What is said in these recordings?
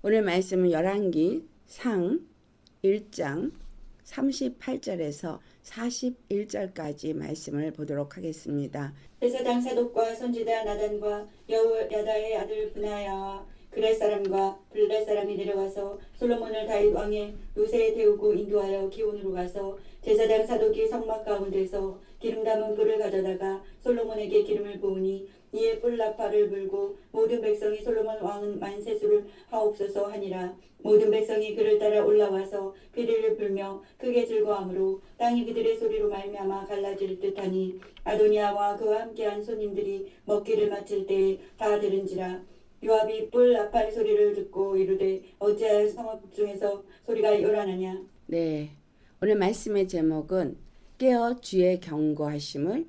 오늘 말씀은 열왕기 상 1장 38절에서 41절까지 말씀을 보도록 하겠습니다. 제사장 사독과 선지자 나단과 여호야다의 아들 브나야와 그렛 사람과 블렛 사람이 내려와서 솔로몬을 다윗 왕의 노새에 태우고 인도하여 기온으로 가서 제사장 사독이 성막 가운데서 기름 담은 뿔을 가져다가 솔로몬에게 기름을 부으니 이에 뿔 나팔을 불고 모든 백성이 솔로몬 왕은 만세수를 하옵소서 하니라. 모든 백성이 그를 따라 올라와서 피리를 불며 크게 즐거워하므로 땅이 그들의 소리로 말미암아 갈라질 듯하니 아도니아와 그와 함께한 손님들이 먹기를 마칠 때에 다 들은지라. 요압이 뿔 나팔 소리를 듣고 이르되 어찌하여 성읍 중에서 소리가 요란하냐. 네, 오늘 말씀의 제목은 깨어 주의 경고하심을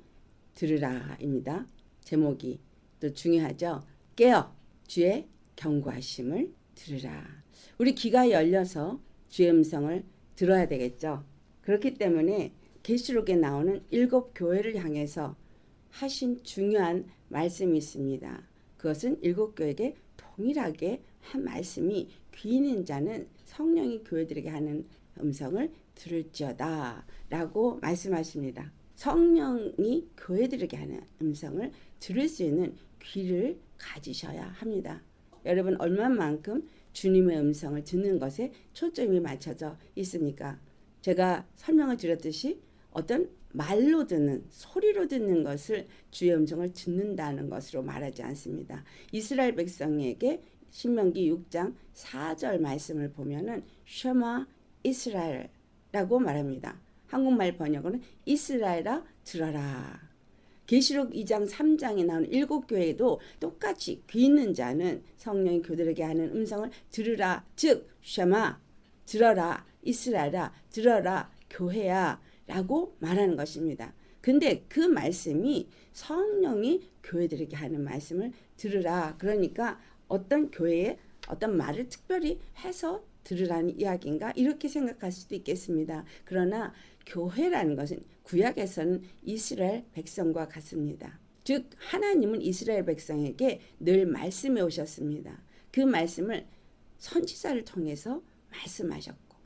들으라입니다. 제목이 또 중요하죠. 깨어 주의 경고하심을 들으라. 우리 귀가 열려서 주의 음성을 들어야 되겠죠. 그렇기 때문에 계시록에 나오는 7 교회를 향해서 하신 중요한 말씀이 있습니다. 그것은 7 교회에게 동일하게 한 말씀이 귀 있는 자는 성령이 교회들에게 하는 음성을 들을지어다 라고 말씀하십니다. 성령이 교회들에게 하는 음성을 들을 수 있는 귀를 가지셔야 합니다. 여러분 얼마만큼 주님의 음성을 듣는 것에 초점이 맞춰져 있습니까? 제가 설명을 드렸듯이 어떤 말로 듣는, 소리로 듣는 것을 주의 음성을 듣는다는 것으로 말하지 않습니다. 이스라엘 백성에게 신명기 6장 4절 말씀을 보면은 쉐마 이스라엘라고 말합니다. 한국말 번역은 이스라엘아 들어라. 계시록 2장 3장에 나오는 7 교회에도 똑같이 귀 있는 자는 성령이 교들에게 하는 음성을 들으라. 즉 쉐마 들어라. 이스라엘아 들어라. 교회야 라고 말하는 것입니다. 근데 그 말씀이 성령이 교회들에게 하는 말씀을 들으라. 그러니까 어떤 교회에 어떤 말을 특별히 해서 들으라는 이야기인가 이렇게 생각할 수도 있겠습니다. 그러나 교회라는 것은 구약에서는 이스라엘 백성과 같습니다. 즉 하나님은 이스라엘 백성에게 늘 말씀해 오셨습니다. 그 말씀을 선지자를 통해서 말씀하셨고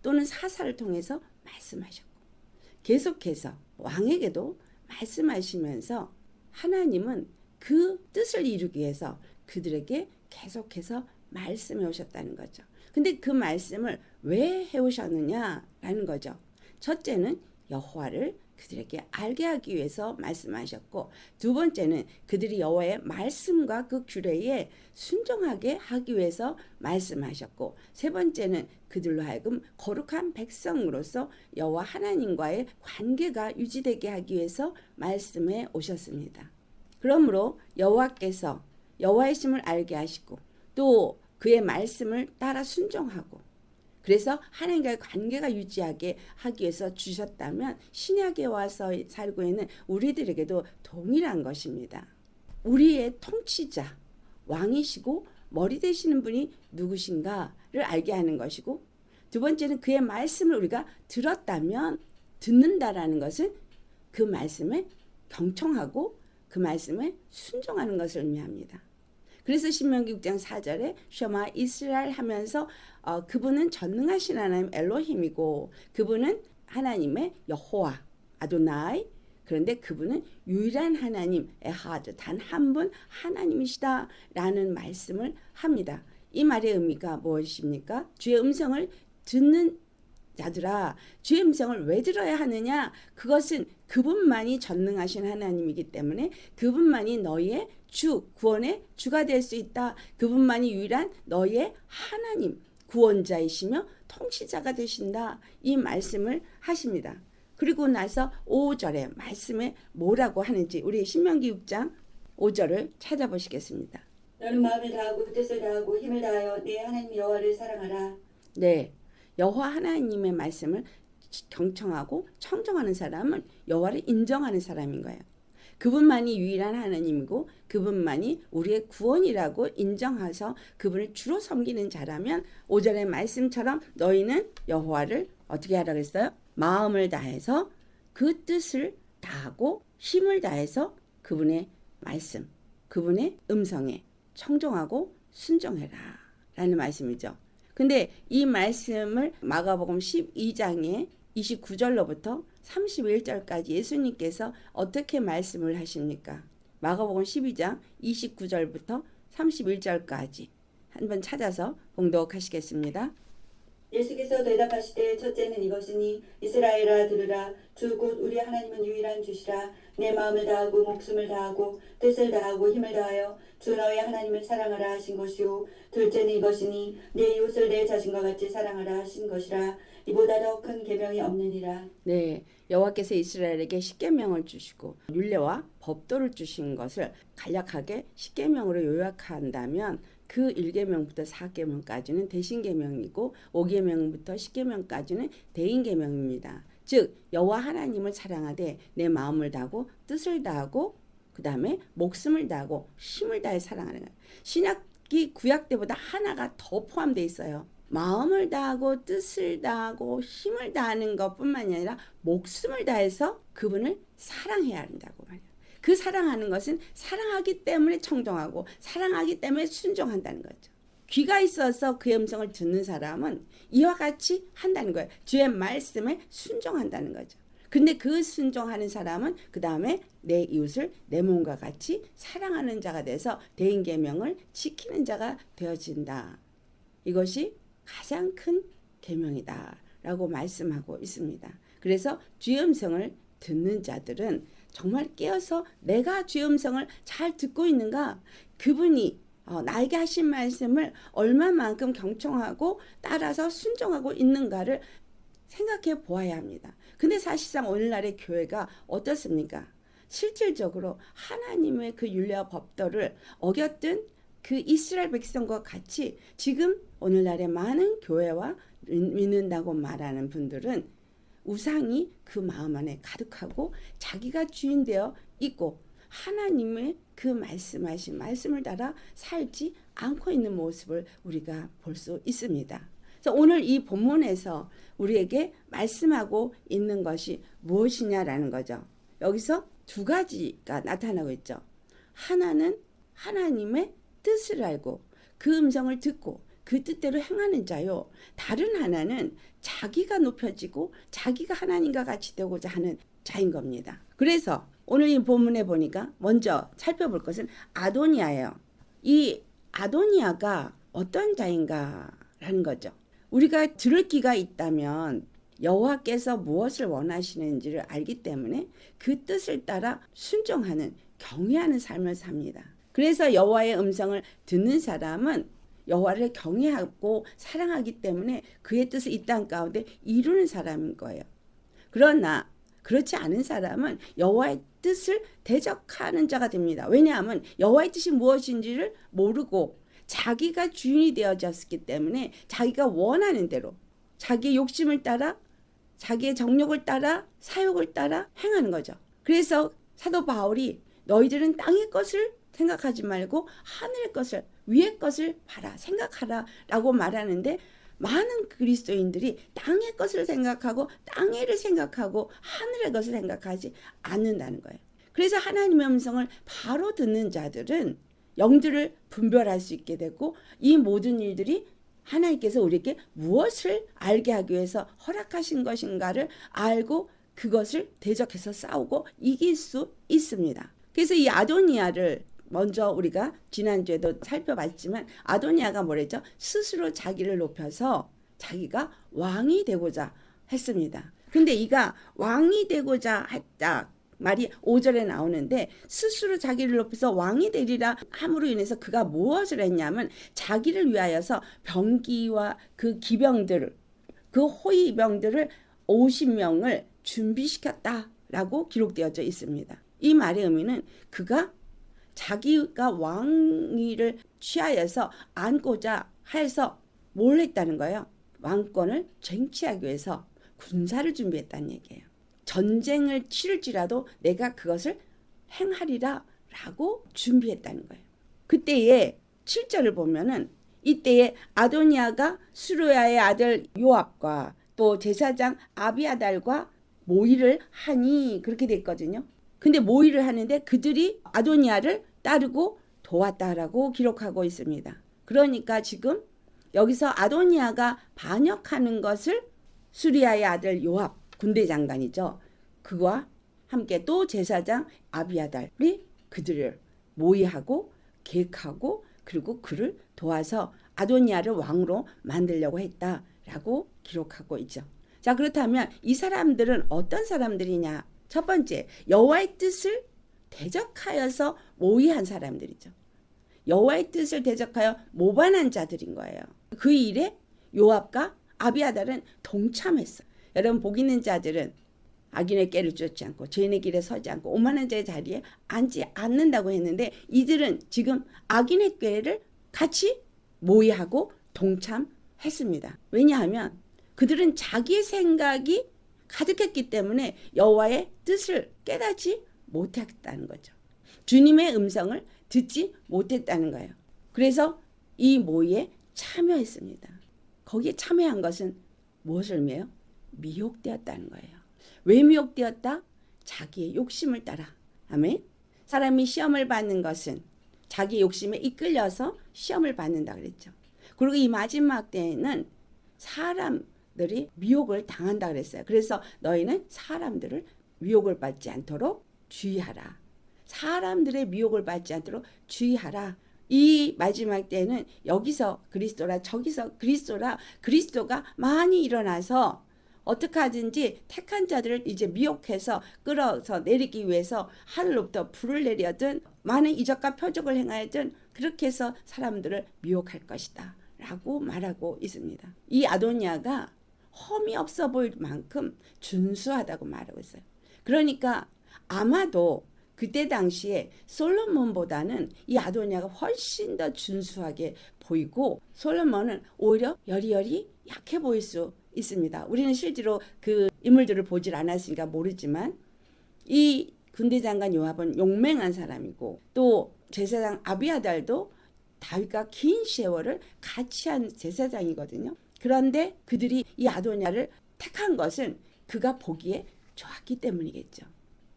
또는 사사를 통해서 말씀하셨고 계속해서 왕에게도 말씀하시면서 하나님은 그 뜻을 이루기 위해서 그들에게 계속해서 말씀해 오셨다는 거죠. 근데 그 말씀을 왜 해오셨느냐라는 거죠. 첫째는 여호와를 그들에게 알게 하기 위해서 말씀하셨고 두 번째는 그들이 여호와의 말씀과 그 규례에 순종하게 하기 위해서 말씀하셨고 세 번째는 그들로 하여금 거룩한 백성으로서 여호와 하나님과의 관계가 유지되게 하기 위해서 말씀해 오셨습니다. 그러므로 여호와께서 여호와의 심을 알게 하시고 또 그의 말씀을 따라 순종하고 그래서 하나님과의 관계가 유지하게 하기 위해서 주셨다면 신약에 와서 살고 있는 우리들에게도 동일한 것입니다. 우리의 통치자, 왕이시고 머리 되시는 분이 누구신가를 알게 하는 것이고 두 번째는 그의 말씀을 우리가 들었다면 듣는다라는 것은 그 말씀에 경청하고 그 말씀에 순종하는 것을 의미합니다. 그래서 신명기 6장 4절에 셔마 이스라엘 하면서 그분은 전능하신 하나님 엘로힘이고 그분은 하나님의 여호와 아도나이 그런데 그분은 유일한 하나님 에하드 단 한 분 하나님이시다 라는 말씀을 합니다. 이 말의 의미가 무엇입니까? 주의 음성을 듣는 자들아 주의 음성을 왜 들어야 하느냐? 그것은 그분만이 전능하신 하나님이기 때문에 그분만이 너희의 주 구원의 주가 될 수 있다. 그분만이 유일한 너희의 하나님 구원자이시며 통치자가 되신다. 이 말씀을 하십니다. 그리고 나서 5절에 말씀에 뭐라고 하는지 우리 신명기 6장 5절을 찾아보시겠습니다. 너는 마음을 다하고 뜻을 다하고 힘을 다하여 네 하나님 여호와를 사랑하라. 네, 여호와 하나님의 말씀을 경청하고 청정하는 사람은 여호와를 인정하는 사람인 거예요. 그분만이 유일한 하나님이고 그분만이 우리의 구원이라고 인정해서 그분을 주로 섬기는 자라면 5절의 말씀처럼 너희는 여호와를 어떻게 하라고 했어요? 마음을 다해서 그 뜻을 다하고 힘을 다해서 그분의 말씀, 그분의 음성에 청종하고 순종해라. 라는 말씀이죠. 근데 이 말씀을 마가복음 12장의 29절로부터 31절까지 예수님께서 어떻게 말씀을 하십니까? 마가복음 12장 29절부터 31절까지 한번 찾아서 봉독하시겠습니다. 예수께서 대답하시되 첫째는 이것이니 이스라엘아 들으라. 주 곧 우리 하나님은 유일한 주시라. 내 마음을 다하고 목숨을 다하고 뜻을 다하고 힘을 다하여 주 너의 하나님을 사랑하라 하신 것이요. 둘째는 이것이니 내 이웃을 내 자신과 같이 사랑하라 하신 것이라. 이보다 더 큰 계명이 없느니라. 네, 여호와께서 이스라엘에게 십계명을 주시고 율례와 법도를 주신 것을 간략하게 십계명으로 요약한다면 그 1계명부터 4계명까지는 대신계명이고 5계명부터 10계명까지는 대인계명입니다. 즉 여호와 하나님을 사랑하되 내 마음을 다하고 뜻을 다하고 그 다음에 목숨을 다하고 힘을 다해 사랑하는 거예요. 신약기 구약 때보다 하나가 더 포함되어 있어요. 마음을 다하고 뜻을 다하고 힘을 다하는 것뿐만이 아니라 목숨을 다해서 그분을 사랑해야 한다고 말해요. 그 사랑하는 것은 사랑하기 때문에 청정하고 사랑하기 때문에 순종한다는 거죠. 귀가 있어서 그의 음성을 듣는 사람은 이와 같이 한다는 거예요. 주의 말씀에 순종한다는 거죠. 근데 그 순종하는 사람은 그 다음에 내 이웃을 내 몸과 같이 사랑하는 자가 돼서 대인계명을 지키는 자가 되어진다. 이것이 가장 큰 계명이다 라고 말씀하고 있습니다. 그래서 주의 음성을 듣는 자들은 정말 깨어서 내가 주의 음성을 잘 듣고 있는가, 그분이 나에게 하신 말씀을 얼마만큼 경청하고 따라서 순종하고 있는가를 생각해 보아야 합니다. 근데 사실상 오늘날의 교회가 어떻습니까? 실질적으로 하나님의 그 율례와 법도를 어겼던 그 이스라엘 백성과 같이 지금 오늘날의 많은 교회와 믿는다고 말하는 분들은 우상이 그 마음 안에 가득하고 자기가 주인 되어 있고 하나님의 그 말씀하신 말씀을 따라 살지 않고 있는 모습을 우리가 볼 수 있습니다. 그래서 오늘 이 본문에서 우리에게 말씀하고 있는 것이 무엇이냐라는 거죠. 여기서 두 가지가 나타나고 있죠. 하나는 하나님의 뜻을 알고 그 음성을 듣고 그 뜻대로 행하는 자요. 다른 하나는 자기가 높여지고 자기가 하나님과 같이 되고자 하는 자인 겁니다. 그래서 오늘 이 본문에 보니까 먼저 살펴볼 것은 아도니아예요. 이 아도니아가 어떤 자인가라는 거죠. 우리가 들을 귀가 있다면 여호와께서 무엇을 원하시는지를 알기 때문에 그 뜻을 따라 순종하는 경외하는 삶을 삽니다. 그래서 여호와의 음성을 듣는 사람은 여호와를 경외하고 사랑하기 때문에 그의 뜻을 이 땅 가운데 이루는 사람인 거예요. 그러나 그렇지 않은 사람은 여호와의 뜻을 대적하는 자가 됩니다. 왜냐하면 여호와의 뜻이 무엇인지를 모르고 자기가 주인이 되어졌기 때문에 자기가 원하는 대로 자기의 욕심을 따라 자기의 정욕을 따라 사욕을 따라 행하는 거죠. 그래서 사도 바울이 너희들은 땅의 것을 생각하지 말고 하늘의 것을 위의 것을 봐라 생각하라 라고 말하는데 많은 그리스도인들이 땅의 것을 생각하고 땅의 일을 생각하고 하늘의 것을 생각하지 않는다는 거예요. 그래서 하나님의 음성을 바로 듣는 자들은 영들을 분별할 수 있게 되고 이 모든 일들이 하나님께서 우리에게 무엇을 알게 하기 위해서 허락하신 것인가를 알고 그것을 대적해서 싸우고 이길 수 있습니다. 그래서 이 아도니아를 먼저 우리가 지난주에도 살펴봤지만 아도니아가 뭐랬죠? 스스로 자기를 높여서 자기가 왕이 되고자 했습니다. 근데 이가 왕이 되고자 했다 말이 5절에 나오는데 스스로 자기를 높여서 왕이 되리라 함으로 인해서 그가 무엇을 했냐면 자기를 위하여서 병기와 그 기병들 그 호위병들을 50명을 준비시켰다라고 기록되어져 있습니다. 이 말의 의미는 그가 자기가 왕위를 취하여서 안고자 해서 뭘 했다는 거예요? 왕권을 쟁취하기 위해서 군사를 준비했다는 얘기예요. 전쟁을 치를지라도 내가 그것을 행하리라 라고 준비했다는 거예요. 그때의 7절을 보면은 이때에 아도니아가 수르야의 아들 요압과 또 제사장 아비아달과 모의를 하니 그렇게 됐거든요. 근데 모의를 하는데 그들이 아도니아를 따르고 도왔다라고 기록하고 있습니다. 그러니까 지금 여기서 아도니아가 반역하는 것을 수리아의 아들 요압 군대 장관이죠. 그와 함께 또 제사장 아비아달이 그들을 모의하고 계획하고 그리고 그를 도와서 아도니아를 왕으로 만들려고 했다라고 기록하고 있죠. 자, 그렇다면 이 사람들은 어떤 사람들이냐? 첫 번째, 여호와의 뜻을 대적하여서 모의한 사람들이죠. 여호와의 뜻을 대적하여 모반한 자들인 거예요. 그 일에 요압과 아비아달은 동참했어요. 여러분, 복 있는 자들은 악인의 꾀를 쫓지 않고 죄인의 길에 서지 않고 오만한 자의 자리에 앉지 않는다고 했는데 이들은 지금 악인의 꾀를 같이 모의하고 동참했습니다. 왜냐하면 그들은 자기의 생각이 가득했기 때문에 여호와의 뜻을 깨닫지 못했다는 거죠. 주님의 음성을 듣지 못했다는 거예요. 그래서 이 모의에 참여했습니다. 거기에 참여한 것은 무엇을 의미해요? 미혹되었다는 거예요. 왜 미혹되었다? 자기의 욕심을 따라. 아멘. 사람이 시험을 받는 것은 자기 욕심에 이끌려서 시험을 받는다 그랬죠. 그리고 이 마지막 때에는 사람들이 미혹을 당한다 그랬어요. 그래서 너희는 사람들을 미혹을 받지 않도록 주의하라. 사람들의 미혹을 받지 않도록 주의하라. 이 마지막 때는 여기서 그리스도라 저기서 그리스도라 그리스도가 많이 일어나서 어떻게 하든지 택한 자들을 이제 미혹해서 끌어서 내리기 위해서 하늘로부터 불을 내려든 많은 이적과 표적을 행하여든 그렇게 해서 사람들을 미혹할 것이다 라고 말하고 있습니다. 이 아도니아가 험이 없어 보일 만큼 준수하다고 말하고 있어요. 그러니까 아마도 그때 당시에 솔로몬보다는 이 아도니아가 훨씬 더 준수하게 보이고 솔로몬은 오히려 여리여리 약해 보일 수 있습니다. 우리는 실제로 그 인물들을 보질 않았으니까 모르지만 이 군대 장관 요압은 용맹한 사람이고 또 제사장 아비아달도 다윗과 긴 세월을 같이 한 제사장이거든요. 그런데 그들이 이 아도니아를 택한 것은 그가 보기에 좋았기 때문이겠죠.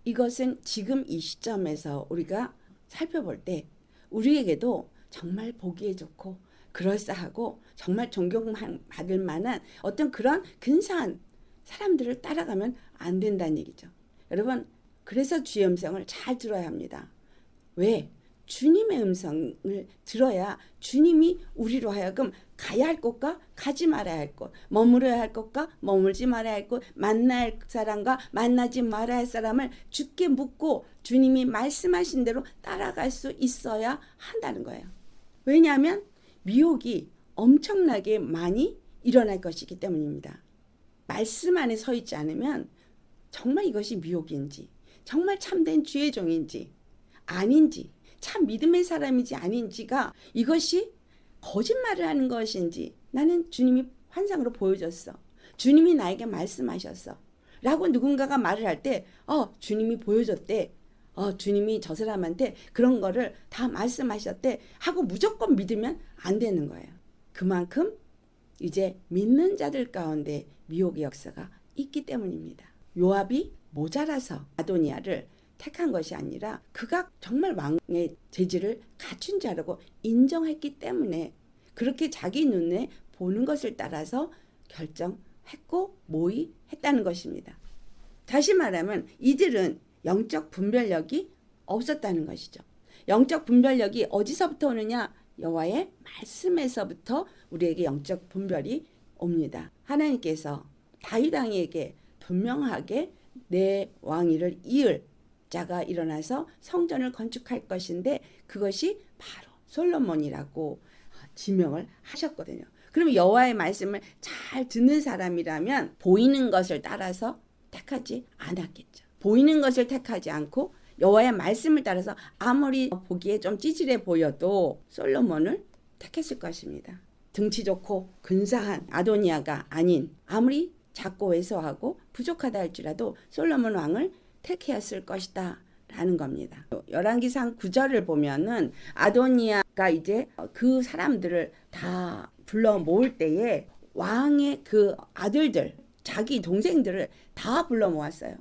이것은 지금 이 시점에서 우리가 살펴볼 때 우리에게도 정말 보기에 좋고 그럴싸하고 정말 존경받을 만한 어떤 그런 근사한 사람들을 따라가면 안 된다는 얘기죠. 여러분, 그래서 주의 음성을 잘 들어야 합니다. 왜? 주님의 음성을 들어야 주님이 우리로 하여금 가야 할 곳과 가지 말아야 할 곳, 머무러야 할 곳과 머물지 말아야 할 곳, 만나야 할 사람과 만나지 말아야 할 사람을 주께 묻고 주님이 말씀하신 대로 따라갈 수 있어야 한다는 거예요. 왜냐하면 미혹이 엄청나게 많이 일어날 것이기 때문입니다. 말씀 안에 서 있지 않으면 정말 이것이 미혹인지 정말 참된 주의 종인지 아닌지 참 믿음의 사람인지 아닌지가 이것이 거짓말을 하는 것인지 나는 주님이 환상으로 보여줬어. 주님이 나에게 말씀하셨어. 라고 누군가가 말을 할 때 주님이 보여줬대. 주님이 저 사람한테 그런 거를 다 말씀하셨대 하고 무조건 믿으면 안 되는 거예요. 그만큼 이제 믿는 자들 가운데 미혹의 역사가 있기 때문입니다. 요압이 모자라서 아도니아를 택한 것이 아니라 그가 정말 왕의 재질을 갖춘 자라고 인정했기 때문에 그렇게 자기 눈에 보는 것을 따라서 결정했고 모의했다는 것입니다. 다시 말하면 이들은 영적 분별력이 없었다는 것이죠. 영적 분별력이 어디서부터 오느냐? 여호와의 말씀에서부터 우리에게 영적 분별이 옵니다. 하나님께서 다윗 왕에게 분명하게 내 왕위를 이을 자가 일어나서 성전을 건축할 것인데 그것이 바로 솔로몬이라고 지명을 하셨거든요. 그럼 여호와의 말씀을 잘 듣는 사람이라면 보이는 것을 따라서 택하지 않았겠죠. 보이는 것을 택하지 않고 여호와의 말씀을 따라서 아무리 보기에 좀 찌질해 보여도 솔로몬을 택했을 것입니다. 등치 좋고 근사한 아도니아가 아닌 아무리 작고 왜소하고 부족하다 할지라도 솔로몬 왕을 택했을 것이다 라는 겁니다. 열왕기상 9절을 보면은 아도니아가 이제 그 사람들을 다 불러 모을 때에 왕의 그 아들들 자기 동생들을 다 불러 모았어요.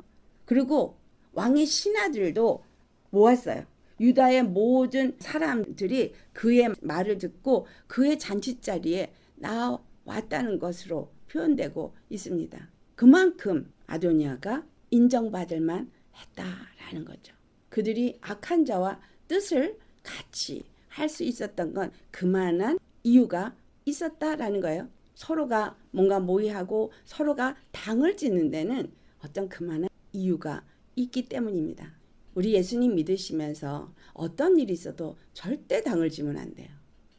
그리고 왕의 신하들도 모았어요. 유다의 모든 사람들이 그의 말을 듣고 그의 잔치자리에 나왔다는 것으로 표현되고 있습니다. 그만큼 아도니아가 인정받을 만 했다라는 거죠. 그들이 악한 자와 뜻을 같이 할 수 있었던 건 그만한 이유가 있었다라는 거예요. 서로가 뭔가 모의하고 서로가 당을 짓는 데는 어떤 그만한 이유가 있기 때문입니다. 우리 예수님 믿으시면서 어떤 일이 있어도 절대 당을 지면 안 돼요.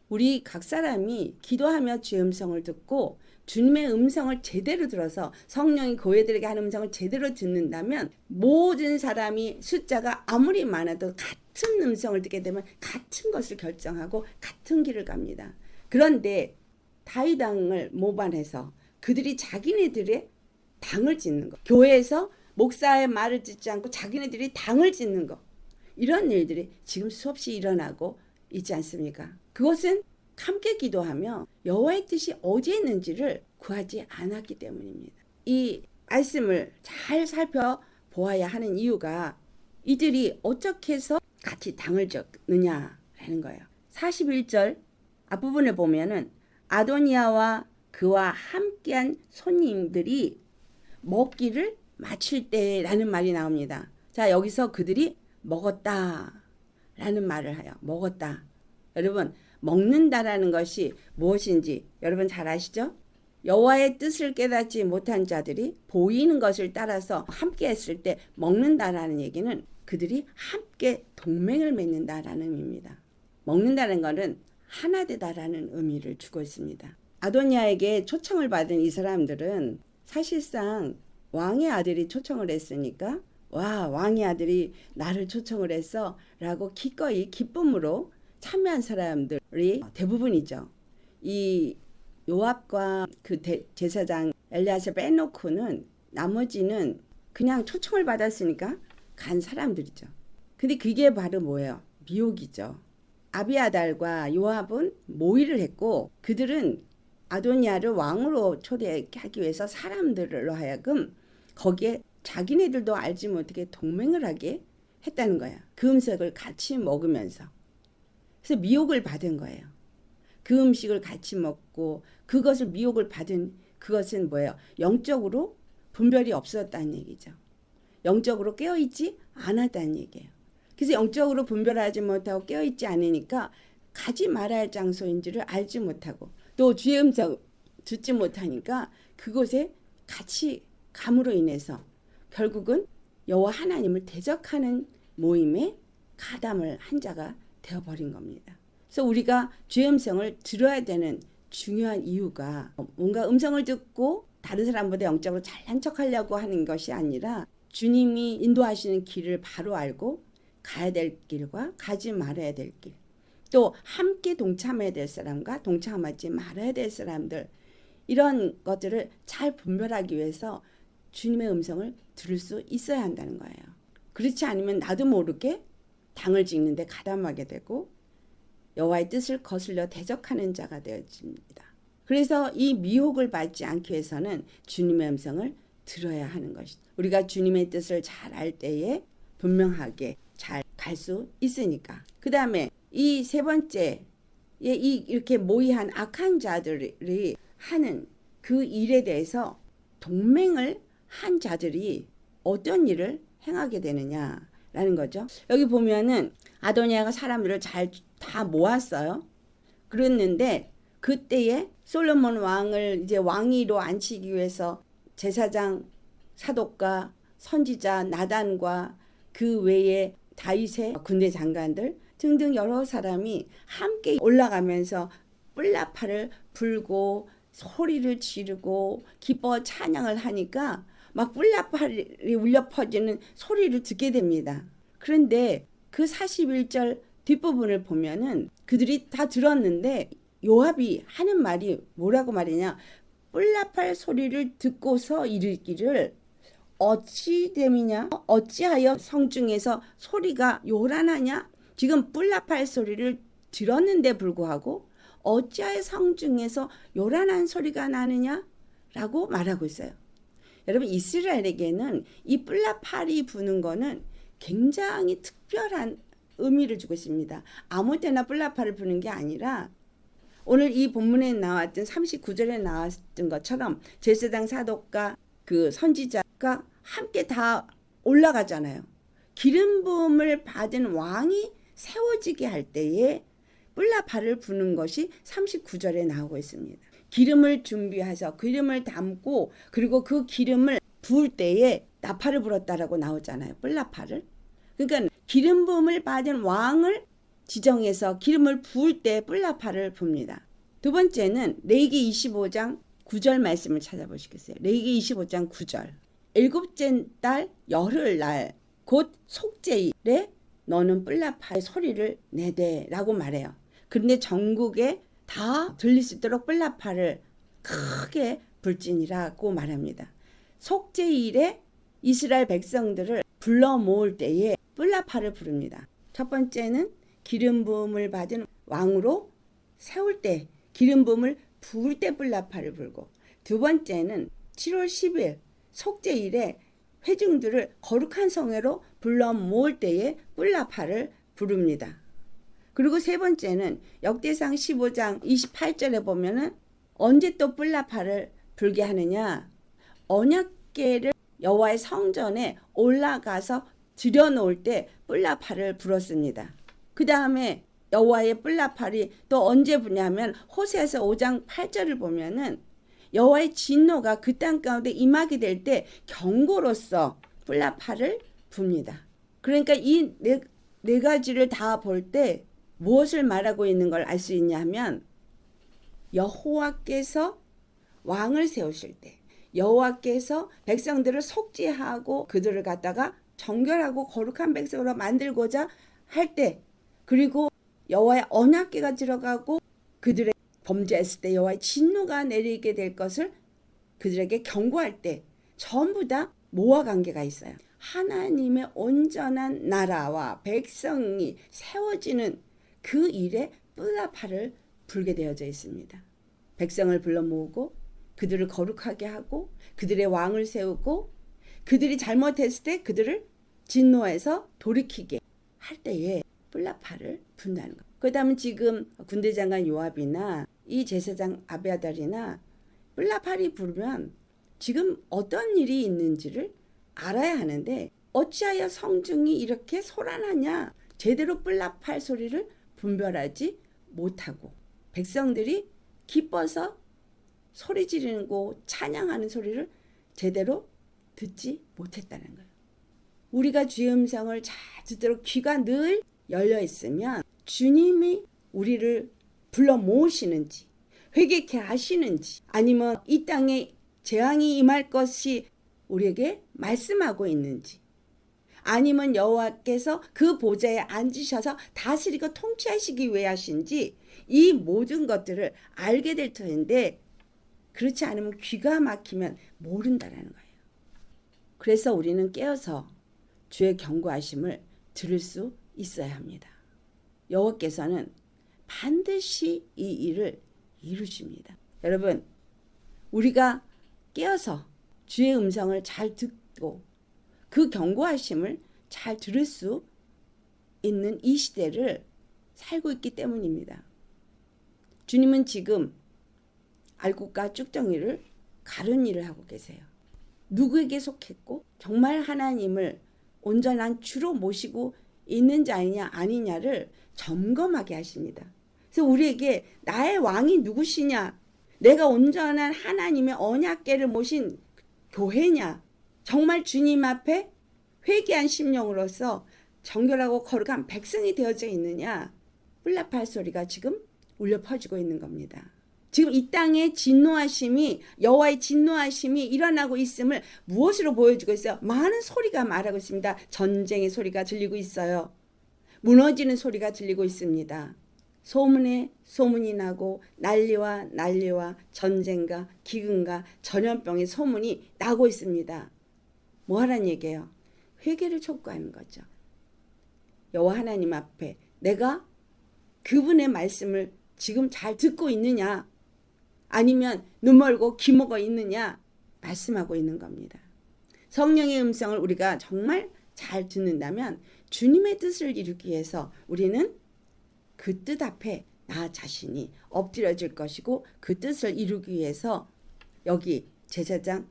우리 각 사람이 기도하며 주의 음성을 듣고 주님의 음성을 제대로 들어서 성령이 교회들에게 하는 음성을 제대로 듣는다면 모든 사람이 숫자가 아무리 많아도 같은 음성을 듣게 되면 같은 것을 결정하고 같은 길을 갑니다. 그런데 다윗 왕을 모반해서 그들이 자기네들의 당을 짓는 거, 교회에서 목사의 말을 듣지 않고 자기네들이 당을 짓는 거, 이런 일들이 지금 수없이 일어나고 있지 않습니까? 그것은 함께 기도하며 여호와의 뜻이 어디에 있는지를 구하지 않았기 때문입니다. 이 말씀을 잘 살펴보아야 하는 이유가 이들이 어떻게 해서 같이 당을 졌느냐라는 거예요. 41절 앞부분을 보면은 아도니아와 그와 함께한 손님들이 먹기를 마칠 때라는 말이 나옵니다. 자, 여기서 그들이 먹었다라는 말을 해요. 먹었다. 여러분, 먹는다라는 것이 무엇인지 여러분 잘 아시죠? 여호와의 뜻을 깨닫지 못한 자들이 보이는 것을 따라서 함께 했을 때 먹는다라는 얘기는 그들이 함께 동맹을 맺는다라는 의미입니다. 먹는다는 것은 하나 되다라는 의미를 주고 있습니다. 아도니아에게 초청을 받은 이 사람들은 사실상 왕의 아들이 초청을 했으니까 와, 왕의 아들이 나를 초청을 했어 라고 기꺼이 기쁨으로 참여한 사람들이 대부분이죠. 이 요압과 그 제사장 엘리야를 빼놓고는 나머지는 그냥 초청을 받았으니까 간 사람들이죠. 근데 그게 바로 뭐예요? 미혹이죠. 아비아달과 요압은 모의를 했고 그들은 아도니아를 왕으로 초대하기 위해서 사람들로 하여금 거기에 자기네들도 알지 못하게 동맹을 하게 했다는 거야. 그 음식을 같이 먹으면서. 그래서 미혹을 받은 거예요. 그 음식을 같이 먹고 그것을 미혹을 받은 그것은 뭐예요? 영적으로 분별이 없었다는 얘기죠. 영적으로 깨어있지 않았다는 얘기예요. 그래서 영적으로 분별하지 못하고 깨어있지 않으니까 가지 말아야 할 장소인지를 알지 못하고 또 주의 음성 듣지 못하니까 그곳에 같이 감으로 인해서 결국은 여호와 하나님을 대적하는 모임에 가담을 한 자가 되어버린 겁니다. 그래서 우리가 주의 음성을 들어야 되는 중요한 이유가 뭔가 음성을 듣고 다른 사람보다 영적으로 잘난 척하려고 하는 것이 아니라 주님이 인도하시는 길을 바로 알고 가야 될 길과 가지 말아야 될 길, 또 함께 동참해야 될 사람과 동참하지 말아야 될 사람들, 이런 것들을 잘 분별하기 위해서 주님의 음성을 들을 수 있어야 한다는 거예요. 그렇지 않으면 나도 모르게 당을 짓는데 가담하게 되고 여호와의 뜻을 거슬려 대적하는 자가 되어집니다. 그래서 이 미혹을 받지 않기 위해서는 주님의 음성을 들어야 하는 것이죠. 우리가 주님의 뜻을 잘 알 때에 분명하게 잘 갈 수 있으니까. 그 다음에 이 세 번째, 이렇게 모의한 악한 자들이 하는 그 일에 대해서 동맹을 한 자들이 어떤 일을 행하게 되느냐라는 거죠. 여기 보면은 아도니아가 사람들을 잘 다 모았어요. 그랬는데 그때에 솔로몬 왕을 이제 왕위로 앉히기 위해서 제사장 사독과 선지자 나단과 그 외에 다윗의 군대 장관들 등등 여러 사람이 함께 올라가면서 뿔나팔을 불고 소리를 지르고 기뻐 찬양을 하니까 막 뿔나팔이 울려 퍼지는 소리를 듣게 됩니다. 그런데 그 41절 뒷부분을 보면은 그들이 다 들었는데 요압이 하는 말이 뭐라고 말이냐, 뿔나팔 소리를 듣고서 이르기를 어찌됨이냐, 어찌하여 성중에서 소리가 요란하냐. 지금 뿔나팔 소리를 들었는데 불구하고 어찌하여 성중에서 요란한 소리가 나느냐라고 말하고 있어요. 여러분, 이스라엘에게는 이 뿔나팔이 부는 거는 굉장히 특별한 의미를 주고 있습니다. 아무 때나 뿔나팔을 부는 게 아니라 오늘 이 본문에 나왔던 39절에 나왔던 것처럼 제사장 사독과 그 선지자가 함께 다 올라가잖아요. 기름 부음을 받은 왕이 세워지게 할 때에 뿔나팔을 부는 것이 39절에 나오고 있습니다. 기름을 준비해서 기름을 담고 그리고 그 기름을 부을 때에 나팔을 불었다라고 나오잖아요. 뿔나팔을. 그러니까 기름 부음을 받은 왕을 지정해서 기름을 부을 때 뿔나팔을 붑니다. 두 번째는 레위기 25장 9절 말씀을 찾아보시겠어요. 레위기 25장 9절. 일곱째 달 열흘날 곧 속죄일에 너는 뿔나팔의 소리를 내되라고 말해요. 그런데 전국에 다 들릴 수 있도록 뿔나팔을 크게 불지니라고 말합니다. 속죄일에 이스라엘 백성들을 불러 모을 때에 뿔나팔을 부릅니다. 첫 번째는 기름 부음을 받은 왕으로 세울 때 기름 부음을 부을 때 뿔나팔을 불고, 두 번째는 7월 10일 속죄일에 회중들을 거룩한 성회로 불러 모을 때에 뿔나팔을 부릅니다. 그리고 세 번째는 역대상 15장 28절에 보면은 언제 또 뿔나팔을 불게 하느냐, 언약궤를 여호와의 성전에 올라가서 들여놓을 때 뿔나팔을 불었습니다. 그 다음에 여호와의 뿔나팔이 또 언제 부냐면 호세아서 5장 8절을 보면은 여호와의 진노가 그 땅 가운데 임하게 될 때 경고로서 뿔나팔을 붑니다. 그러니까 이 네 가지를 다 볼 때 무엇을 말하고 있는 걸 알 수 있냐 하면, 여호와께서 왕을 세우실 때, 여호와께서 백성들을 속죄하고 그들을 갖다가 정결하고 거룩한 백성으로 만들고자 할 때, 그리고 여호와의 언약궤가 들어가고 그들의 범죄했을 때 여호와의 진노가 내리게 될 것을 그들에게 경고할 때 전부 다 뭐와 관계가 있어요? 하나님의 온전한 나라와 백성이 세워지는 그 일에 뿔나팔을 불게 되어져 있습니다. 백성을 불러 모으고 그들을 거룩하게 하고 그들의 왕을 세우고 그들이 잘못했을 때 그들을 진노해서 돌이키게 할 때에 뿔나팔을 분다는 것. 그 다음에 지금 군대장관 요압이나 이 제사장 아비아달이나 뿔나팔이 부르면 지금 어떤 일이 있는지를 알아야 하는데, 어찌하여 성중이 이렇게 소란하냐, 제대로 뿔나팔 소리를 분별하지 못하고 백성들이 기뻐서 소리 지르고 찬양하는 소리를 제대로 듣지 못했다는 거예요. 우리가 주의 음성을 잘 듣도록 귀가 늘 열려 있으면 주님이 우리를 불러 모으시는지, 회개케 하시는지, 아니면 이 땅에 재앙이 임할 것이 우리에게 말씀하고 있는지, 아니면 여호와께서 그 보좌에 앉으셔서 다스리고 통치하시기 위해 하신지, 이 모든 것들을 알게 될 터인데 그렇지 않으면 귀가 막히면 모른다라는 거예요. 그래서 우리는 깨어서 주의 경고하심을 들을 수 있어야 합니다. 여호와께서는 반드시 이 일을 이루십니다. 여러분, 우리가 깨어서 주의 음성을 잘 듣고 그 경고하심을 잘 들을 수 있는 이 시대를 살고 있기 때문입니다. 주님은 지금 알곡과 쭉정이를 가른 일을 하고 계세요. 누구에게 속했고 정말 하나님을 온전한 주로 모시고 있는 자이냐 아니냐를 점검하게 하십니다. 그래서 우리에게 나의 왕이 누구시냐, 내가 온전한 하나님의 언약궤를 모신 교회냐, 정말 주님 앞에 회개한 심령으로서 정결하고 거룩한 백성이 되어져 있느냐, 뿔나팔 소리가 지금 울려 퍼지고 있는 겁니다. 지금 이 땅에 진노하심이, 여호와의 진노하심이 일어나고 있음을 무엇으로 보여주고 있어요? 많은 소리가 말하고 있습니다. 전쟁의 소리가 들리고 있어요. 무너지는 소리가 들리고 있습니다. 소문에 소문이 나고 난리와 전쟁과 기근과 전염병의 소문이 나고 있습니다. 뭐 하라는 얘기예요? 회개를 촉구하는 거죠. 여호와 하나님 앞에 내가 그분의 말씀을 지금 잘 듣고 있느냐, 아니면 눈 멀고 귀 먹어 있느냐 말씀하고 있는 겁니다. 성령의 음성을 우리가 정말 잘 듣는다면 주님의 뜻을 이루기 위해서 우리는 그 뜻 앞에 나 자신이 엎드려질 것이고 그 뜻을 이루기 위해서 여기 제사장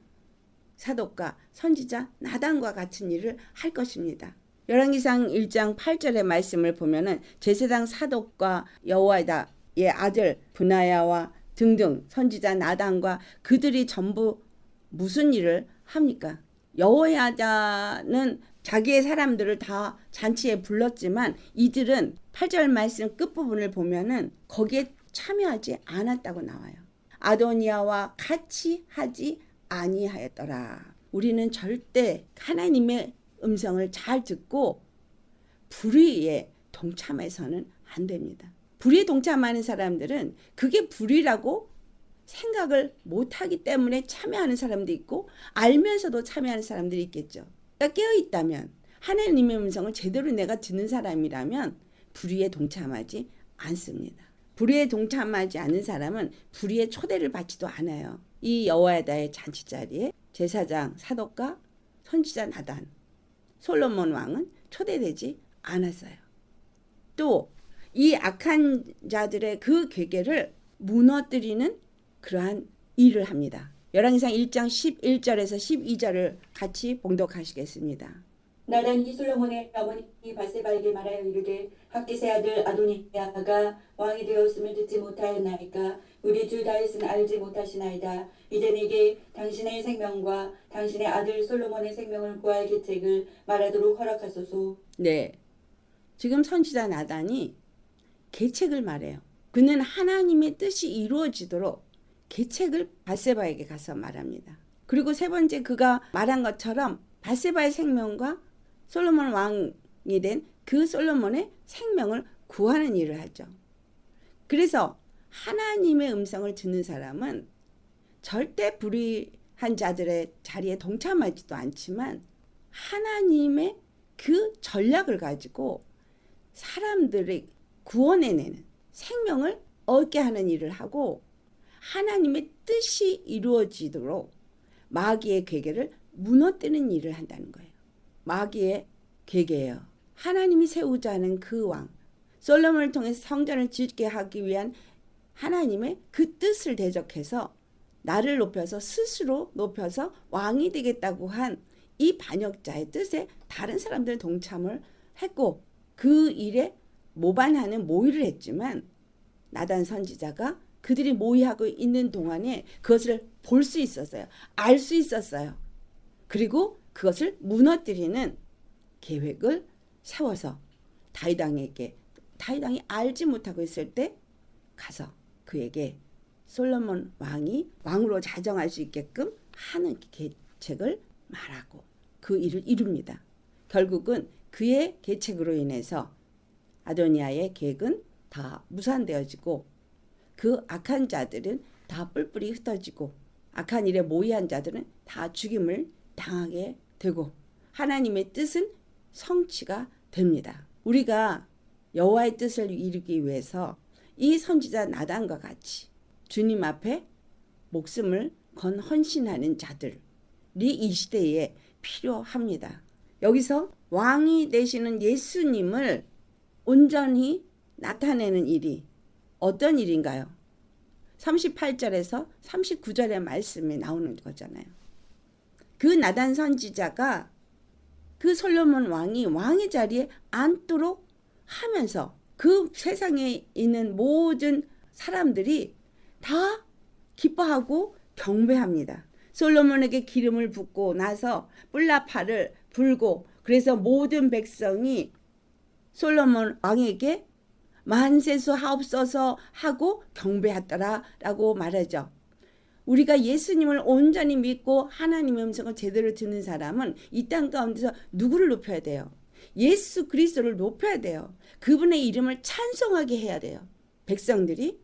사독과 선지자 나단과 같은 일을 할 것입니다. 열왕기상 1장 8절의 말씀을 보면은 제사장 사독과 여호야다의 아들 브나야와 등등 선지자 나단과 그들이 전부 무슨 일을 합니까? 여호야다는 자기의 사람들을 다 잔치에 불렀지만 이들은 8절 말씀 끝부분을 보면은 거기에 참여하지 않았다고 나와요. 아도니아와 같이 하지 아니하였더라. 우리는 절대 하나님의 음성을 잘 듣고 불의에 동참해서는 안 됩니다. 불의에 동참하는 사람들은 그게 불의라고 생각을 못하기 때문에 참여하는 사람도 있고 알면서도 참여하는 사람들이 있겠죠. 그러니까 깨어있다면 하나님의 음성을 제대로 내가 듣는 사람이라면 불의에 동참하지 않습니다. 불의에 동참하지 않은 사람은 불의의 초대를 받지도 않아요. 이 여호야다의 잔치 자리에 제사장 사독과 선지자 나단, 솔로몬 왕은 초대되지 않았어요. 또 이 악한 자들의 그 괴계를 무너뜨리는 그러한 일을 합니다. 열왕기상 1장 11절에서 12절을 같이 봉독하시겠습니다. 나단이 솔로몬의 어머니 바세바에게 말하여 이르되 학기세 아들 아도니아가 왕이 되었음을 듣지 못하였나이까 우리 주 다윗은 알지 못하시나이다. 이제 내게 당신의 생명과 당신의 아들 솔로몬의 생명을 구할 계책을 말하도록 허락하소서. 네, 지금 선지자 나단이 계책을 말해요. 그는 하나님의 뜻이 이루어지도록 계책을 바세바에게 가서 말합니다. 그리고 세 번째 그가 말한 것처럼 바세바의 생명과 솔로몬 왕이 된 그 솔로몬의 생명을 구하는 일을 하죠. 그래서 하나님의 음성을 듣는 사람은 절대 불의한 자들의 자리에 동참하지도 않지만 하나님의 그 전략을 가지고 사람들의 구원해내는 생명을 얻게 하는 일을 하고 하나님의 뜻이 이루어지도록 마귀의 괴계를 무너뜨리는 일을 한다는 거예요. 마귀의 괴계예요. 하나님이 세우자 하는 그 왕, 솔로몬을 통해서 성전을 짓게 하기 위한 하나님의 그 뜻을 대적해서 나를 높여서 스스로 높여서 왕이 되겠다고 한 이 반역자의 뜻에 다른 사람들 동참을 했고 그 일에 모반하는 모의를 했지만 나단 선지자가 그들이 모의하고 있는 동안에 그것을 볼 수 있었어요. 알 수 있었어요. 그리고 그것을 무너뜨리는 계획을 세워서 다윗왕이 알지 못하고 있을 때 가서 그에게 솔로몬 왕이 왕으로 자정할 수 있게끔 하는 계책을 말하고 그 일을 이룹니다. 결국은 그의 계책으로 인해서 아도니아의 계획은 다 무산되어지고 그 악한 자들은 다 뿔뿔이 흩어지고 악한 일에 모의한 자들은 다 죽임을 당하게 되고 하나님의 뜻은 성취가 됩니다. 우리가 여호와의 뜻을 이루기 위해서 이 선지자 나단과 같이 주님 앞에 목숨을 건 헌신하는 자들이 이 시대에 필요합니다. 여기서 왕이 되시는 예수님을 온전히 나타내는 일이 어떤 일인가요? 38절에서 39절의 말씀이 나오는 거잖아요. 그 나단 선지자가 그 솔로몬 왕이 왕의 자리에 앉도록 하면서 그 세상에 있는 모든 사람들이 다 기뻐하고 경배합니다. 솔로몬에게 기름을 붓고 나서 뿔나팔을 불고 그래서 모든 백성이 솔로몬 왕에게 만세수 하옵소서 하고 경배하더라라고 말하죠. 우리가 예수님을 온전히 믿고 하나님의 음성을 제대로 듣는 사람은 이 땅 가운데서 누구를 높여야 돼요? 예수 그리스도를 높여야 돼요. 그분의 이름을 찬송하게 해야 돼요. 백성들이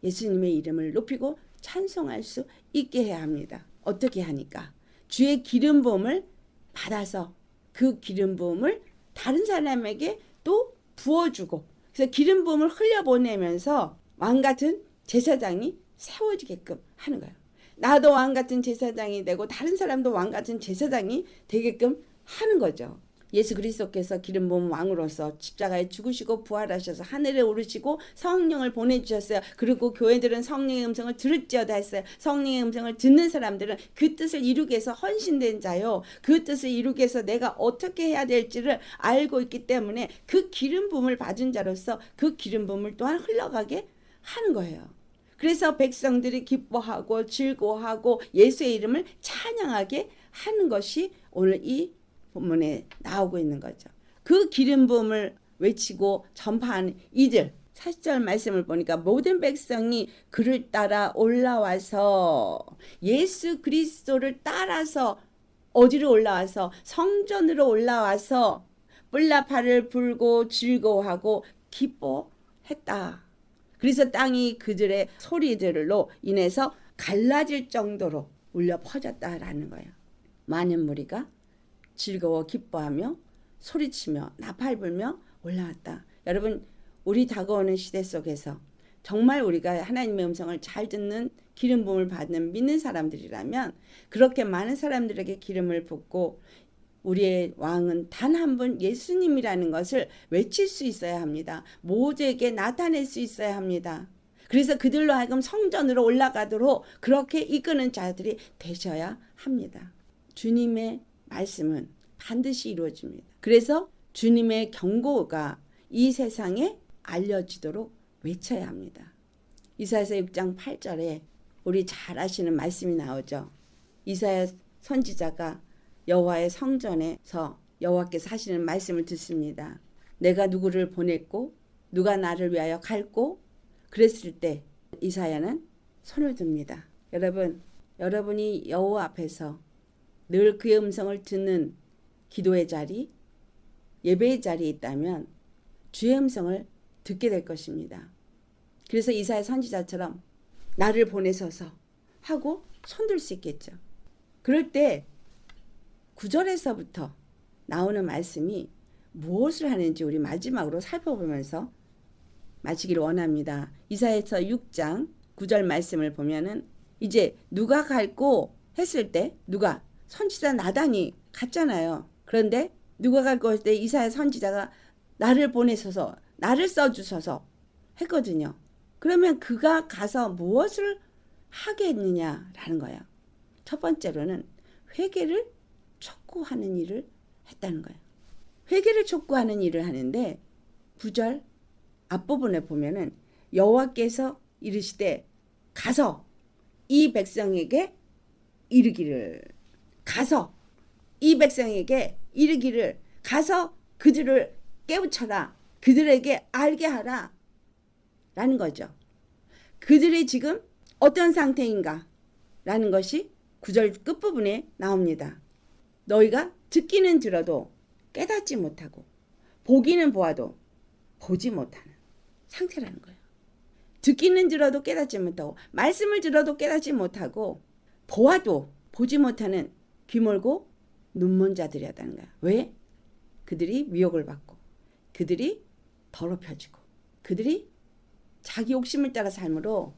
예수님의 이름을 높이고 찬송할 수 있게 해야 합니다. 어떻게 하니까? 주의 기름 부음을 받아서 그 기름 부음을 다른 사람에게 또 부어주고 그래서 기름 부음을 흘려보내면서 왕 같은 제사장이 세워지게끔 하는 거예요. 나도 왕 같은 제사장이 되고 다른 사람도 왕 같은 제사장이 되게끔 하는 거죠. 예수 그리스도께서 기름 부은 왕으로서 십자가에 죽으시고 부활하셔서 하늘에 오르시고 성령을 보내주셨어요. 그리고 교회들은 성령의 음성을 들을지어다 했어요. 성령의 음성을 듣는 사람들은 그 뜻을 이루기 위해서 헌신된 자요. 그 뜻을 이루기 위해서 내가 어떻게 해야 될지를 알고 있기 때문에 그 기름 부음을 받은 자로서 그 기름 부음을 또한 흘러가게 하는 거예요. 그래서 백성들이 기뻐하고 즐거워하고 예수의 이름을 찬양하게 하는 것이 오늘 이 본문에 나오고 있는 거죠. 그 기름 부음을 외치고 전파하는 이들 40절 말씀을 보니까 모든 백성이 그를 따라 올라와서 예수 그리스도를 따라서 어디로 올라와서 성전으로 올라와서 뿔나팔을 불고 즐거워하고 기뻐했다. 그래서 땅이 그들의 소리들로 인해서 갈라질 정도로 울려 퍼졌다라는 거예요. 많은 무리가 즐거워 기뻐하며 소리치며 나팔 불며 올라왔다. 여러분, 우리 다가오는 시대 속에서 정말 우리가 하나님의 음성을 잘 듣는 기름 부음을 받는 믿는 사람들이라면 그렇게 많은 사람들에게 기름을 붓고 우리의 왕은 단 한 분 예수님이라는 것을 외칠 수 있어야 합니다. 모두에게 나타낼 수 있어야 합니다. 그래서 그들로 하여금 성전으로 올라가도록 그렇게 이끄는 자들이 되셔야 합니다. 주님의 말씀은 반드시 이루어집니다. 그래서 주님의 경고가 이 세상에 알려지도록 외쳐야 합니다. 이사야서 6장 8절에 우리 잘 아시는 말씀이 나오죠. 이사야 선지자가 여호와의 성전에서 여호와께서 하시는 말씀을 듣습니다. 내가 누구를 보냈고 누가 나를 위하여 갈고 그랬을 때 이사야는 손을 듭니다. 여러분이 여호와 앞에서 늘 그의 음성을 듣는 기도의 자리, 예배의 자리에 있다면 주의 음성을 듣게 될 것입니다. 그래서 이사야 선지자처럼 나를 보내소서 하고 손들 수 있겠죠. 그럴 때 9절에서부터 나오는 말씀이 무엇을 하는지 우리 마지막으로 살펴보면서 마치기를 원합니다. 이사야서 6장 9절 말씀을 보면은 이제 누가 갈고 했을 때 누가 선지자 나단이 갔잖아요. 그런데 누가 갈고 했을 때 이사야 선지자가 나를 보내셔서 나를 써주셔서 했거든요. 그러면 그가 가서 무엇을 하겠느냐라는 거예요. 첫 번째로는 회개를 촉구하는 일을 했다는 거예요. 회개를 촉구하는 일을 하는데 9절 앞부분에 보면은 여호와께서 이르시되 가서 이 백성에게 이르기를 가서 이 백성에게 이르기를 가서 그들을 깨우쳐라 그들에게 알게 하라 라는 거죠. 그들이 지금 어떤 상태인가 라는 것이 9절 끝부분에 나옵니다. 너희가 듣기는 들어도 깨닫지 못하고 보기는 보아도 보지 못하는 상태라는 거예요. 듣기는 들어도 깨닫지 못하고 말씀을 들어도 깨닫지 못하고 보아도 보지 못하는 귀멀고 눈먼 자들이었다는 거야. 왜? 그들이 미혹을 받고 그들이 더럽혀지고 그들이 자기 욕심을 따라 삶으로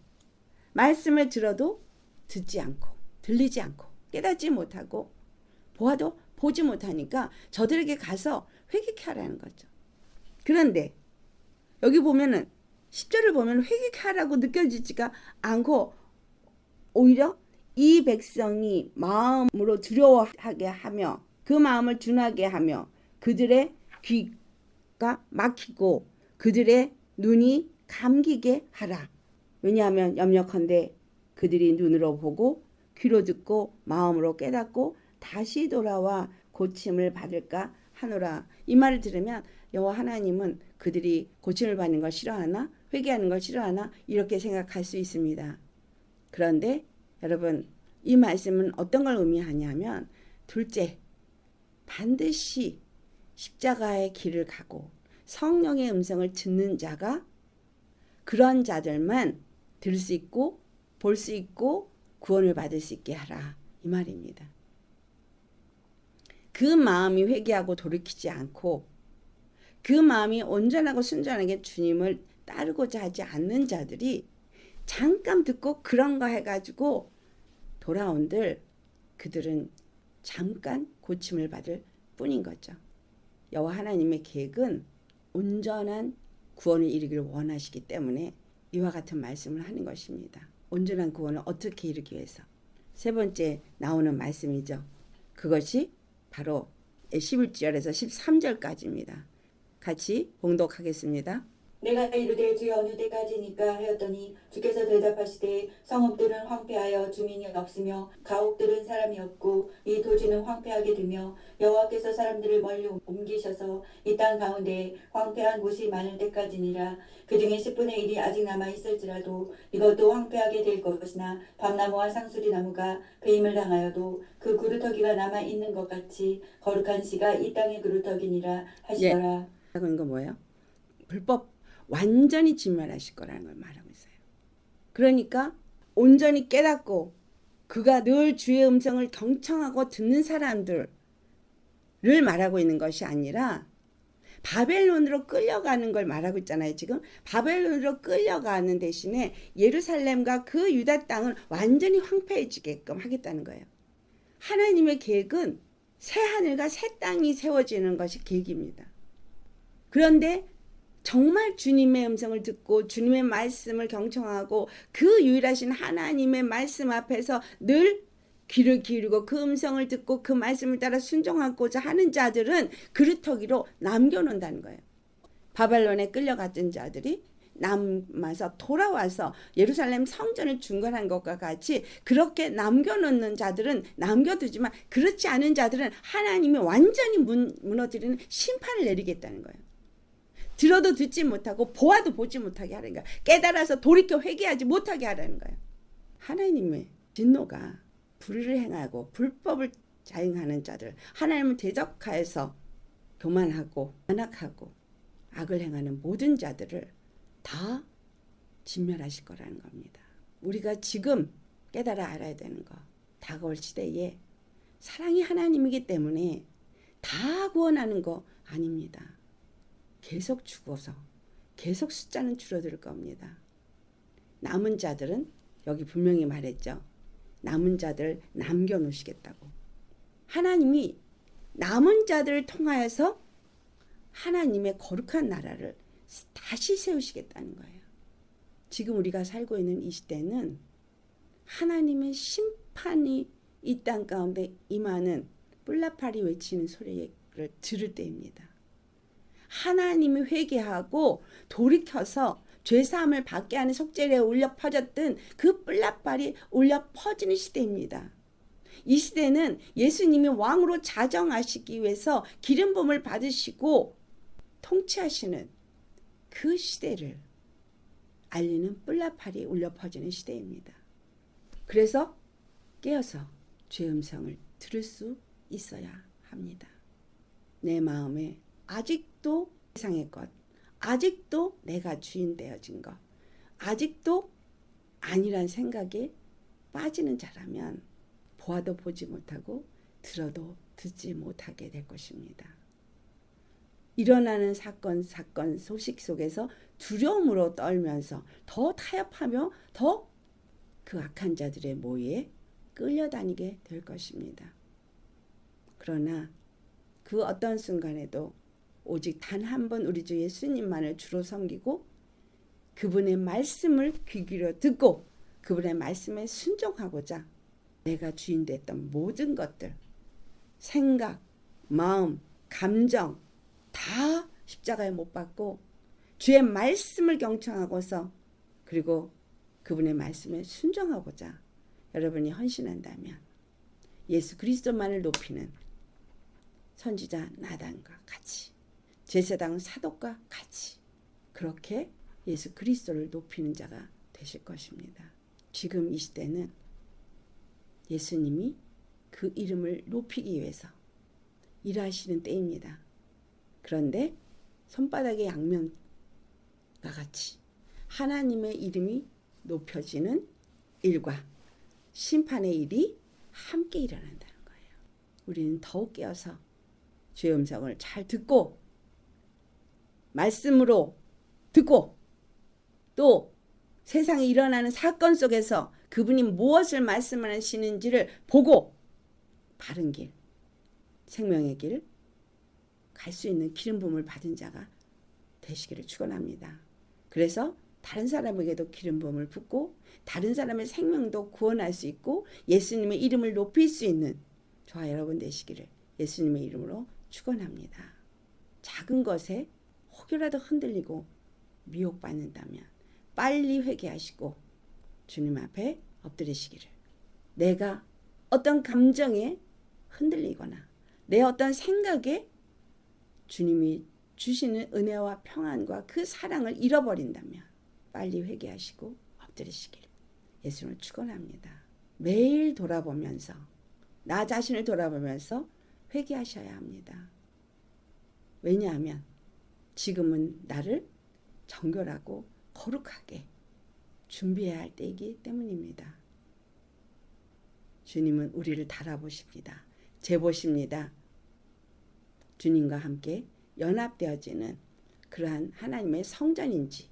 말씀을 들어도 듣지 않고 들리지 않고 깨닫지 못하고 보아도 보지 못하니까 저들에게 가서 회개케 하라는 거죠. 그런데 여기 보면은 10절을 보면 회개케 하라고 느껴지지가 않고 오히려 이 백성이 마음으로 두려워하게 하며 그 마음을 둔하게 하며 그들의 귀가 막히고 그들의 눈이 감기게 하라. 왜냐하면 염려컨대 그들이 눈으로 보고 귀로 듣고 마음으로 깨닫고 다시 돌아와 고침을 받을까 하노라. 이 말을 들으면 여호와 하나님은 그들이 고침을 받는 걸 싫어하나 회개하는 걸 싫어하나 이렇게 생각할 수 있습니다. 그런데 여러분 이 말씀은 어떤 걸 의미하냐면 둘째 반드시 십자가의 길을 가고 성령의 음성을 듣는 자가 그런 자들만 들을 수 있고 볼 수 있고 구원을 받을 수 있게 하라 이 말입니다. 그 마음이 회개하고 돌이키지 않고 그 마음이 온전하고 순전하게 주님을 따르고자 하지 않는 자들이 잠깐 듣고 그런가 해가지고 돌아온들 그들은 잠깐 고침을 받을 뿐인 거죠. 여호와 하나님의 계획은 온전한 구원을 이루기를 원하시기 때문에 이와 같은 말씀을 하는 것입니다. 온전한 구원을 어떻게 이루기 위해서. 세 번째 나오는 말씀이죠. 그것이 바로 11절에서 13절까지입니다. 같이 봉독하겠습니다. 내가 이르되 주여 어느 때까지니까 하였더니 주께서 대답하시되 성읍들은 황폐하여 주민이 없으며 가옥들은 사람이 없고 이 토지는 황폐하게 되며 여호와께서 사람들을 멀리 옮기셔서 이 땅 가운데 황폐한 곳이 많을 때까지니라. 그 중에 10분의 1이 아직 남아 있을지라도 이것도 황폐하게 될 것이나 밤나무와 상수리 나무가 배임을 당하여도 그 그루터기가 남아 있는 것 같이 거룩한 씨가 이 땅의 그루터기니라 하시더라. 이건 뭐예요? 불법 완전히 진멸하실 거라는 걸 말하고 있어요. 그러니까 온전히 깨닫고 그가 늘 주의 음성을 경청하고 듣는 사람들을 말하고 있는 것이 아니라 바벨론으로 끌려가는 걸 말하고 있잖아요. 지금 바벨론으로 끌려가는 대신에 예루살렘과 그 유다 땅을 완전히 황폐해지게끔 하겠다는 거예요. 하나님의 계획은 새 하늘과 새 땅이 세워지는 것이 계획입니다. 그런데 정말 주님의 음성을 듣고 주님의 말씀을 경청하고 그 유일하신 하나님의 말씀 앞에서 늘 귀를 기울이고 그 음성을 듣고 그 말씀을 따라 순종하고자 하는 자들은 그루터기로 남겨놓는다는 거예요. 바벨론에 끌려갔던 자들이 남아서 돌아와서 예루살렘 성전을 중건한 것과 같이 그렇게 남겨놓는 자들은 남겨두지만 그렇지 않은 자들은 하나님이 완전히 무너뜨리는 심판을 내리겠다는 거예요. 들어도 듣지 못하고 보아도 보지 못하게 하는 거야. 깨달아서 돌이켜 회개하지 못하게 하라는 거예요. 하나님의 진노가 불의를 행하고 불법을 자행하는 자들, 하나님을 대적하여서 교만하고 완악하고 악을 행하는 모든 자들을 다 진멸하실 거라는 겁니다. 우리가 지금 깨달아 알아야 되는 거, 다가올 시대에 사랑이 하나님이기 때문에 다 구원하는 거 아닙니다. 계속 죽어서 계속 숫자는 줄어들 겁니다. 남은 자들은 여기 분명히 말했죠. 남은 자들 남겨놓으시겠다고. 하나님이 남은 자들을 통하여서 하나님의 거룩한 나라를 다시 세우시겠다는 거예요. 지금 우리가 살고 있는 이 시대는 하나님의 심판이 이 땅 가운데 임하는 뿔나팔이 외치는 소리를 들을 때입니다. 하나님이 회개하고 돌이켜서 죄사함을 받게 하는 속죄례에 울려 퍼졌던 그 뿔나팔이 울려 퍼지는 시대입니다. 이 시대는 예수님이 왕으로 자정하시기 위해서 기름 부음을 받으시고 통치하시는 그 시대를 알리는 뿔나팔이 울려 퍼지는 시대입니다. 그래서 깨어서 주의 음성을 들을 수 있어야 합니다. 내 마음에 아직도 세상의 것, 아직도 내가 주인 되어진 것, 아직도 아니란 생각에 빠지는 자라면 보아도 보지 못하고 들어도 듣지 못하게 될 것입니다. 일어나는 사건 소식 속에서 두려움으로 떨면서 더 타협하며 더 그 악한 자들의 모의에 끌려다니게 될 것입니다. 그러나 그 어떤 순간에도 오직 단 한 번 우리 주 예수님만을 주로 섬기고 그분의 말씀을 귀 기울여 듣고 그분의 말씀에 순종하고자 내가 주인 됐던 모든 것들, 생각, 마음, 감정 다 십자가에 못 박고 주의 말씀을 경청하고서 그리고 그분의 말씀에 순종하고자 여러분이 헌신한다면 예수 그리스도만을 높이는 선지자 나단과 같이 제사장 사독과 같이 그렇게 예수 그리스도를 높이는 자가 되실 것입니다. 지금 이 시대는 예수님이 그 이름을 높이기 위해서 일하시는 때입니다. 그런데 손바닥의 양면과 같이 하나님의 이름이 높여지는 일과 심판의 일이 함께 일어난다는 거예요. 우리는 더욱 깨어서 주의 음성을 잘 듣고 말씀으로 듣고 또 세상에 일어나는 사건 속에서 그분이 무엇을 말씀하시는지를 보고 바른 길, 생명의 길, 갈 수 있는 기름 부음을 받은 자가 되시기를 축원합니다. 그래서 다른 사람에게도 기름 부음을 붓고 다른 사람의 생명도 구원할 수 있고 예수님의 이름을 높일 수 있는 저와 여러분 되시기를 예수님의 이름으로 축원합니다. 작은 것에 혹여라도 흔들리고 미혹받는다면 빨리 회개하시고 주님 앞에 엎드리시기를. 내가 어떤 감정에 흔들리거나 내 어떤 생각에 주님이 주시는 은혜와 평안과 그 사랑을 잃어버린다면 빨리 회개하시고 엎드리시기를 예수님을 축원합니다. 매일 돌아보면서 나 자신을 돌아보면서 회개하셔야 합니다. 왜냐하면 지금은 나를 정결하고 거룩하게 준비해야 할 때이기 때문입니다. 주님은 우리를 달아보십니다. 재보십니다. 주님과 함께 연합되어지는 그러한 하나님의 성전인지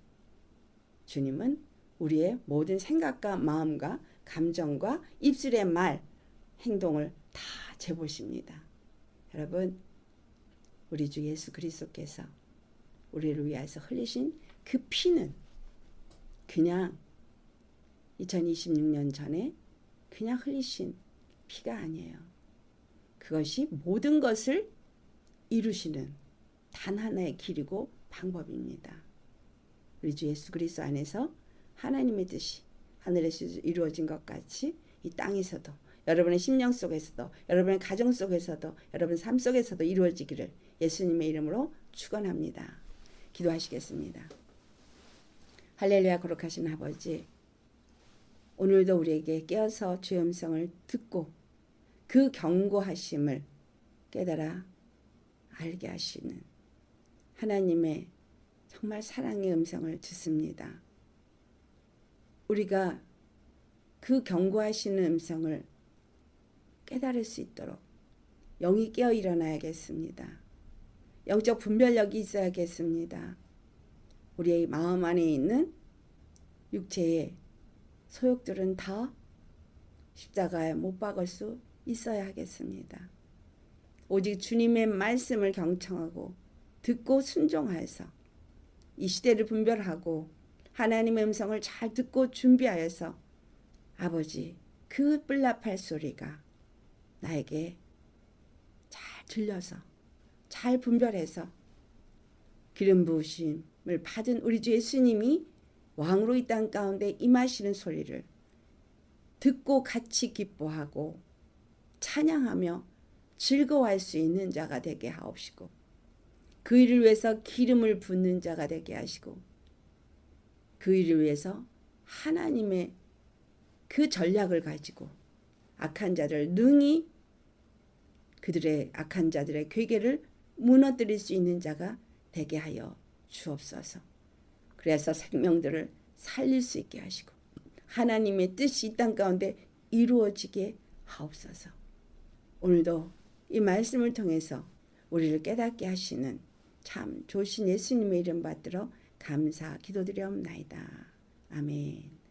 주님은 우리의 모든 생각과 마음과 감정과 입술의 말, 행동을 다 재보십니다. 여러분, 우리 주 예수 그리스도께서 우리를 위해서 흘리신 그 피는 그냥 2026년 전에 그냥 흘리신 피가 아니에요. 그것이 모든 것을 이루시는 단 하나의 길이고 방법입니다. 우리 주 예수 그리스도 안에서 하나님의 뜻이 하늘에서 이루어진 것 같이 이 땅에서도 여러분의 심령 속에서도 여러분의 가정 속에서도 여러분 삶 속에서도 이루어지기를 예수님의 이름으로 축원합니다. 기도하시겠습니다. 할렐루야. 거룩하신 아버지, 오늘도 우리에게 깨어서 주의 음성을 듣고 그 경고하심을 깨달아 알게 하시는 하나님의 정말 사랑의 음성을 듣습니다. 우리가 그 경고하시는 음성을 깨달을 수 있도록 영이 깨어 일어나야겠습니다. 영적 분별력이 있어야겠습니다. 우리의 마음 안에 있는 육체의 소욕들은 다 십자가에 못 박을 수 있어야 하겠습니다. 오직 주님의 말씀을 경청하고 듣고 순종하여서 이 시대를 분별하고 하나님의 음성을 잘 듣고 준비하여서 아버지 그 뿔나팔 소리가 나에게 잘 들려서 잘 분별해서 기름 부으심을 받은 우리 주 예수님이 왕으로 이 땅 가운데 임하시는 소리를 듣고 같이 기뻐하고 찬양하며 즐거워할 수 있는 자가 되게 하옵시고 그 일을 위해서 기름을 붓는 자가 되게 하시고 그 일을 위해서 하나님의 그 전략을 가지고 악한 자들 능히 그들의 악한 자들의 괴계를 무너뜨릴 수 있는 자가 되게 하여 주옵소서. 그래서 생명들을 살릴 수 있게 하시고 하나님의 뜻이 이 땅 가운데 이루어지게 하옵소서. 오늘도 이 말씀을 통해서 우리를 깨닫게 하시는 참 좋으신 예수님의 이름 받들어 감사 기도드리옵나이다. 아멘.